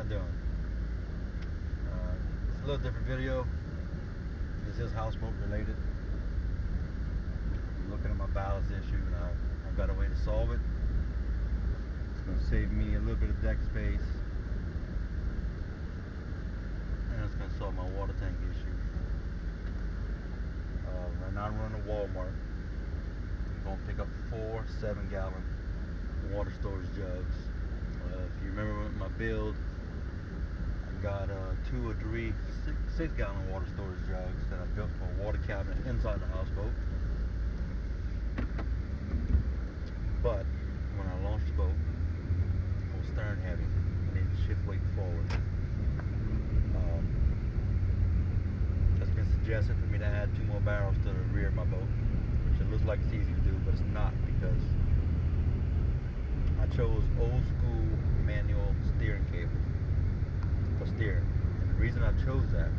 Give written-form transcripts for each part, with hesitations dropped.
y'all doing? It's a little different video. This is houseboat related. I'm looking at my ballast issue and I've got a way to solve it. It's going to save me a little bit of deck space, and it's going to solve my water tank issue. Right now I'm running to Walmart. I'm going to pick up 4 7-gallon water storage jugs. If you remember my build, I got 2 or 3 6-gallon water storage jugs that I built for a water cabinet inside the houseboat. But when I launched the boat, I was stern heavy. I needed to shift weight forward. It's been suggested for me to add 2 more barrels to the rear of my boat, which it looks like it's easy to do, but it's not, because I chose old school manual steering cable for steering. And the reason I chose that,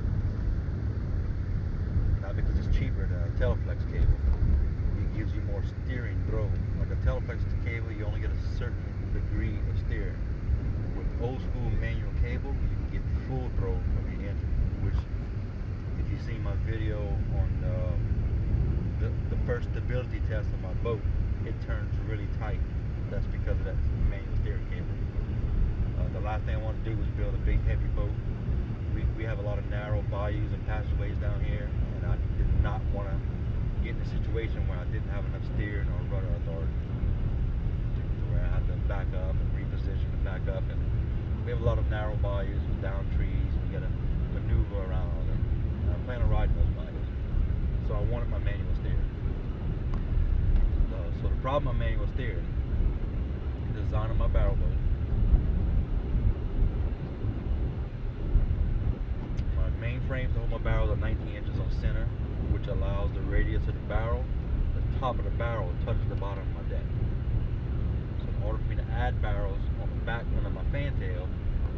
not because it's cheaper than a Teleflex cable, it gives you more steering throw. Like a Teleflex cable, you only get a certain degree of steering. With old school manual cable, you can get full throw from the engine, which, if you see my video on the first stability test of my boat, it turns really tight. That's because of that manual steering cable. The last thing I want to do is build a big heavy boat. We have a lot of narrow bayous and passageways down here, and I did not want to get in a situation where I didn't have enough steering or rudder authority, where I had to back up and reposition and back up. And we have a lot of narrow bayous with down trees, and you got to maneuver around all them. And I plan on riding those bayous, so I wanted my manual steering. So the problem with manual steering, design of my barrel boat, my main frames to hold my barrels are 19 inches on center, which allows the radius of the barrel, the top of the barrel touches the bottom of my deck. So in order for me to add barrels on the back end of my fantail,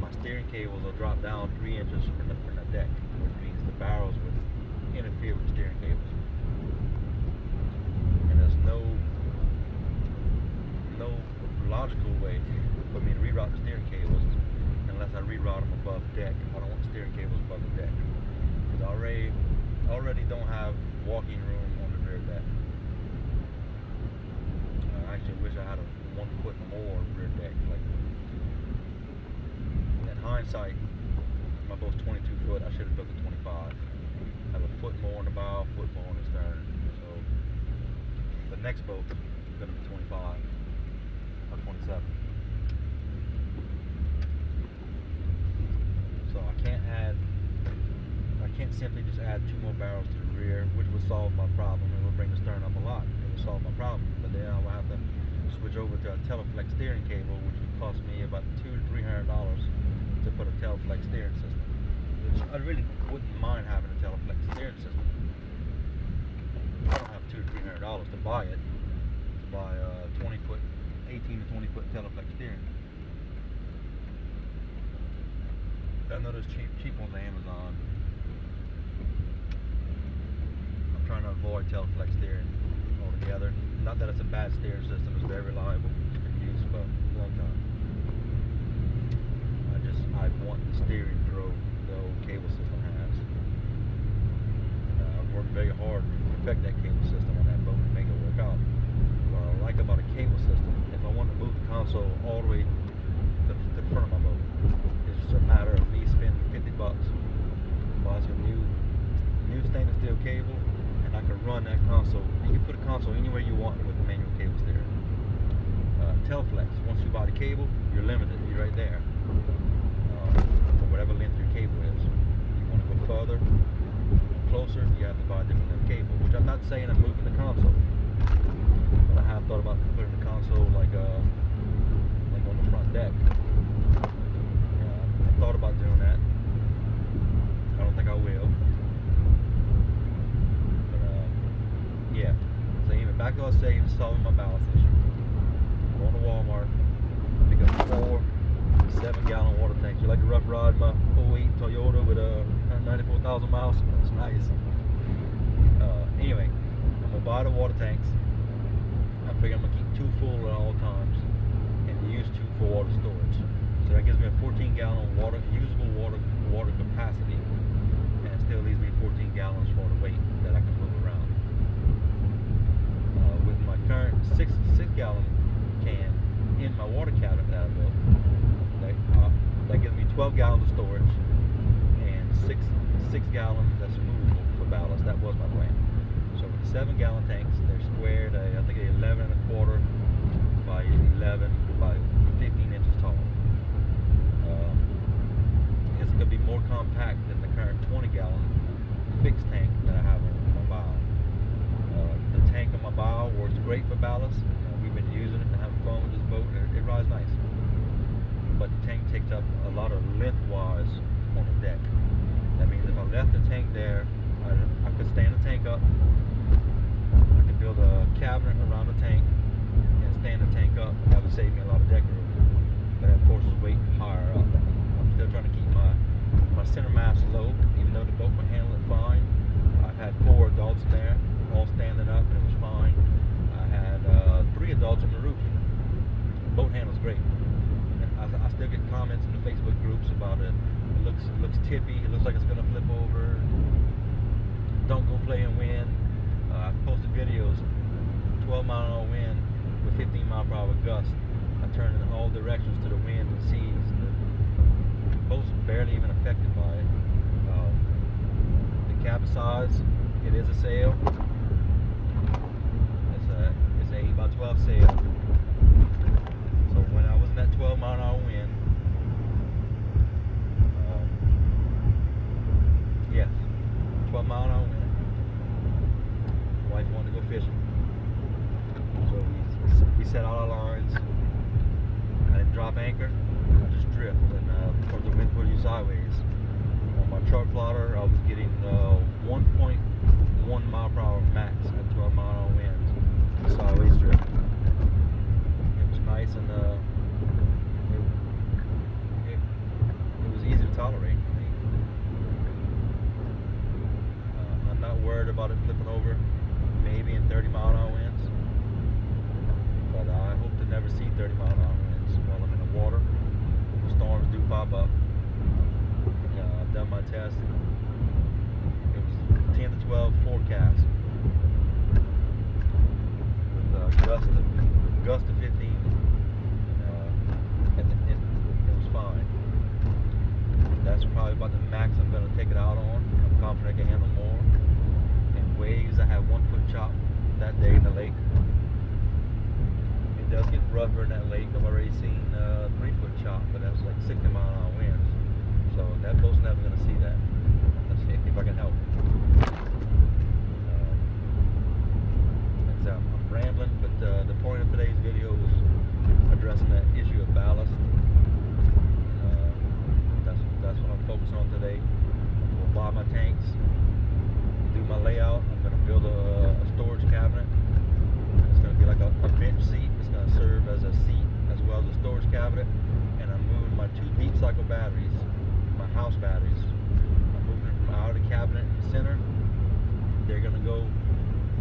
my steering cables will drop down 3 inches from the deck, which means the barrels would interfere with the steering cables. And there's no logical way for me to reroute the steering cables unless I reroute them above deck. I don't want the steering cables above the deck, because I already don't have walking room on the rear deck. I actually wish I had a 1 foot more rear deck. Like, in hindsight, my boat's 22 foot. I should have built a 25. I have a foot more in the bow, foot more in the stern. So the next boat is going to be 25. 27. So I can't simply just add 2 more barrels to the rear, which would solve my problem. It would bring the stern up a lot. It would solve my problem. But then I would have to switch over to a Teleflex steering cable, which would cost me about $200 to $300 to put a Teleflex steering system. Which I really wouldn't mind having a Teleflex steering system. I don't have $200 to $300 to buy it. To buy a 18 to 20 foot Teleflex steering. I know there's cheap ones on Amazon. I'm trying to avoid Teleflex steering altogether. Not that it's a bad steering system, it's very reliable. It's been used for a long time. I want the steering throw the old cable system has. I've worked very hard to perfect that cable system on that boat and make it work out. What I like about a cable system, if I want to move the console all the way to the front of my boat, it's just a matter of me spending $50, buy some new stainless steel cable, and I can run that console. You can put a console anywhere you want with a manual cable steering. Teleflex, once you buy the cable, you're limited. You're right there. For whatever length your cable is. You want to go further, closer, you have to buy a different length cable. Which I'm not saying I'm moving the console. But I have thought about putting the console like on the front deck. I thought about doing that. I don't think I will. But yeah. So anyway, back to what I was saying, solving my ballast issue. I'm going to Walmart, pick up 4 7-gallon water tanks. You like to rough ride my 08 Toyota with 194,000 miles? That's nice. Anyway, I'm gonna buy the water tanks. I figure I'm gonna keep 2 full at all times and use 2 for water storage. So that gives me a 14-gallon water 14 gallons for the weight that I can move around. With my current 6 gallon can in my water cabinet that I built, that gives me 12 gallons of storage and six gallons that's movable for ballast. That was my plan. So with the 7 gallon tanks, they're squared, I think 11 and a quarter by 11 by 15 inches tall. It's going to be more compact than the current 20 gallon fixed tank that I have on my bow. The tank on my bow works great for ballast. We've been using it and having fun with this boat. It rides nice. But the tank takes up a lot of lengthwise on the deck. That means if I left the tank there, I could stand the tank up. I could build a cabinet around the tank and stand the tank up. That would save me a lot of deck room. But that forces weight higher up. I'm still trying to keep my center mass low, even though the boat can handle it fine. I've had 4 adults in there, all standing up, and it was fine. I had 3 adults on the roof. The boat handles great. I still get comments in the Facebook groups about it. It looks tippy. It looks like it's gonna flip over. Don't go play in wind. I've posted videos, 12-mile-an-hour wind with 15-mile-per-hour gusts. I turn in all directions to the wind and seas. The boat's barely even affected by it. The cabin size, it is a sail. It's a 8x12 sail. So when I was in that 12-mile-an-hour wind, yes, 12-mile-an-hour wind. My wife wanted to go fishing, so we set all our lines. I didn't drop anchor. I just drift, and because the wind put you sideways. On my chart plotter, I was getting 1.1 mile per hour max at 12-mile-an-hour winds, sideways drift. It was nice, and it was easy to tolerate. I'm not worried about it flipping over, maybe in 30-mile-an-hour winds, but I hope to never see 30-mile-an-hour winds while I'm in the water. Storms do pop up. I've done my test. It was 10 to 12 forecast with gust of 15. And it was fine. That's probably about the max I'm going to take it out on. I'm confident I can handle more. And waves, I had 1 foot chop that day in the lake. It does get rougher in that lake. I've already seen 3 foot chop, but that's like 60-mile-an-hour winds. So that boat's never going to see that. Let's see if I can help. I'm rambling, but the point of today's video was addressing that issue of ballast. That's what I'm focusing on today. We'll buy my tanks, do my layout. I'm going to build a storage cabinet. It's going to be like a bench seat. It's going to serve as a seat as well as a storage cabinet. And I'm moving my 2 deep cycle batteries, my house batteries. I'm moving them from out of the cabinet in the center. They're going to go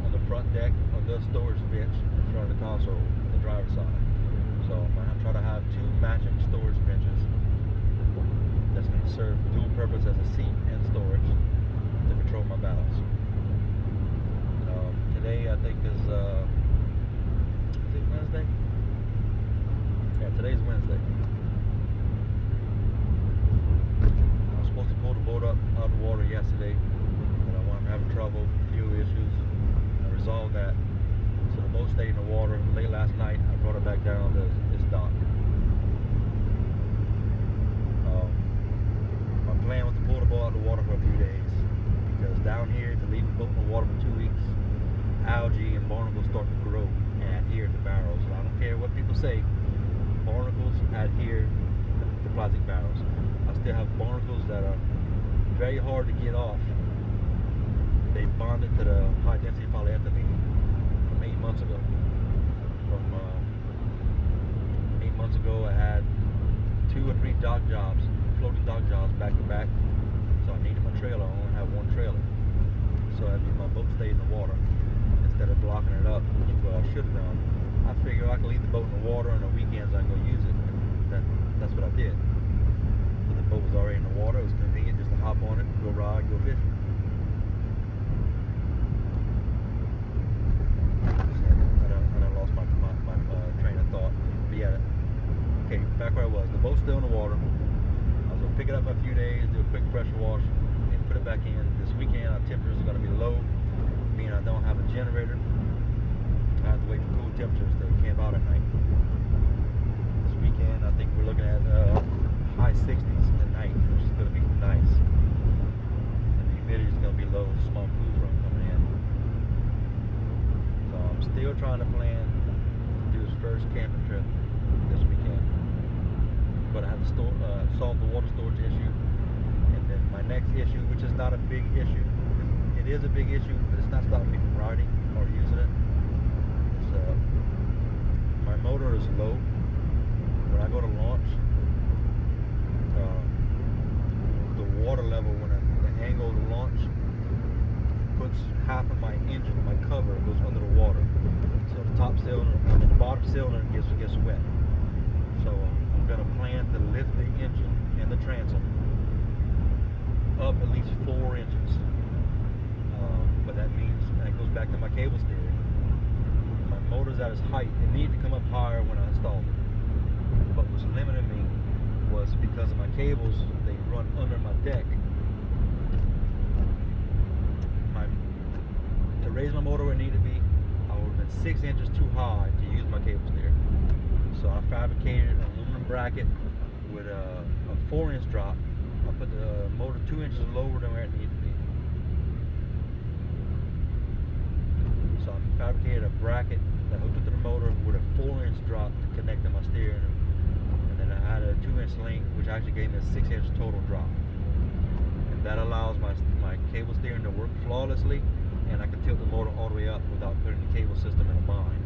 on the front deck of the storage bench in front of the console, the driver's side. So I'm going to try to have 2 matching storage benches that's going to serve dual purpose as a seat and storage to control my balance. Today I think is it Wednesday? Yeah, today's Wednesday. I was supposed to pull the boat up out of the water yesterday, but I wound up having trouble, fuel issues. I resolved that. So the boat stayed in the water. Late last night, I brought it back down to this dock. My plan was to pull the boat out of the water for a few days, because down here, if you leave the boat in the water for 2 weeks, algae and barnacles start to grow and adhere to barrels. And I don't care what people say, barnacles adhere to plastic barrels. I still have barnacles that are very hard to get off. They bonded to the high density polyethylene from 8 months ago. From 8 months ago, I had 2 or 3 dock jobs, floating dock jobs back to back. So I needed my trailer. I only have 1 trailer. So that means my boat stayed in the water instead of blocking it up, which is what I should have done. I figured I could leave the boat in the water, and on weekends I can go use it. And that's what I did. So the boat was already in the water. It was convenient just to hop on it, go ride, go fishing. was. The boat's still in the water. I was gonna pick it up for a few days, do a quick pressure wash, and put it back in. This weekend our temperatures are gonna be low, meaning I don't have a generator. I have to wait for cool temperatures to camp out at night. This weekend I think we're looking at high 60s at night, which is gonna be nice. And the humidity is gonna be low, small cool front coming in. So I'm still trying to plan to do his first camping trip this weekend. But I have to solve the water storage issue. And then my next issue, which is not a big issue, it is a big issue, but it's not stopping me from riding or using it. It's, my motor is low. When I go to launch, the water level, the angle of the launch puts half of my engine, my cover, goes under the water. So the top cylinder, the bottom cylinder gets wet. So I'm going to plan to lift the engine and the transom up at least 4 inches. But that means, that goes back to my cable steering. My motor's at its height. It needed to come up higher when I installed it. But what's limiting me was because of my cables, they run under my deck. To raise my motor where it needed to be, I would have been 6 inches too high to use my cable steer. So I fabricated an aluminum bracket with a 4-inch drop. I put the motor 2 inches lower than where it needed to be. So I fabricated a bracket that hooked it to the motor with a 4-inch drop to connect to my steering. And then I added a 2-inch link, which actually gave me a 6-inch total drop. And that allows my cable steering to work flawlessly, and I can tilt the motor all the way up without putting the cable system in a bind.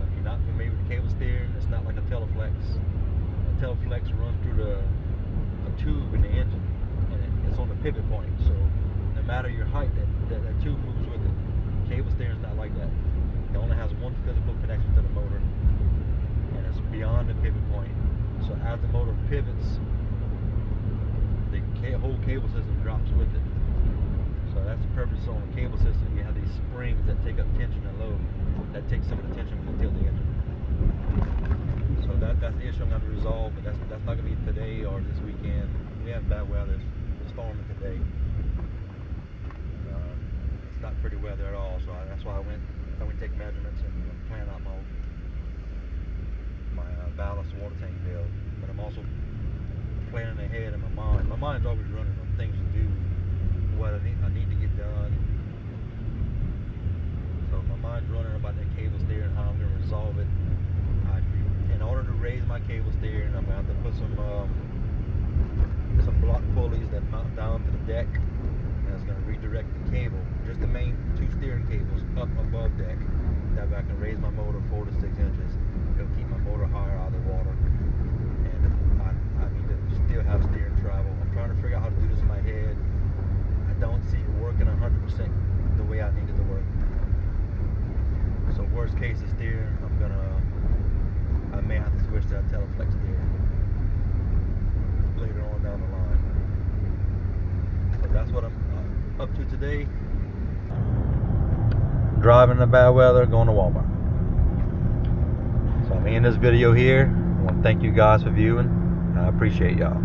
If you're not familiar with the cable steering, it's not like a Teleflex. A Teleflex runs through a tube in the engine, and it's on the pivot point. So no matter your height, that tube moves with it. Cable steering is not like that. It only has one physical connection to the motor, and it's beyond the pivot point. So as the motor pivots, the whole cable system drops with it. So that's the purpose on the cable system. You have these springs that take up tension and load. That takes some of the tension when you tilt the engine. So that's the issue I'm going to resolve, but that's not going to be today or this weekend. We have bad weather. It's storming today. It's not pretty weather at all. So that's why I went to take measurements and plan out my ballast water tank build. But I'm also planning ahead in my mind. My mind's always running on things to do, what I need to get done. So my mind's running about that cable steering, how I'm going to resolve it. In order to raise my cable steering, I'm going to have to put some block pulleys that mount down to the deck, and it's going to redirect the cable, just the main 2 steering cables, up above deck. That way I can raise my motor 4 to 6 inches. It'll keep my motor higher out of the water. And I need to still have steering travel. I'm trying to figure out how to do this in my head. I don't see it working 100% the way I need it to work. So worst case is steering, I may have to switch to a Teleflex steering later on down the line. So that's what I'm up to today. Driving in the bad weather, going to Walmart. So I'm ending this video here. I want to thank you guys for viewing. I appreciate y'all.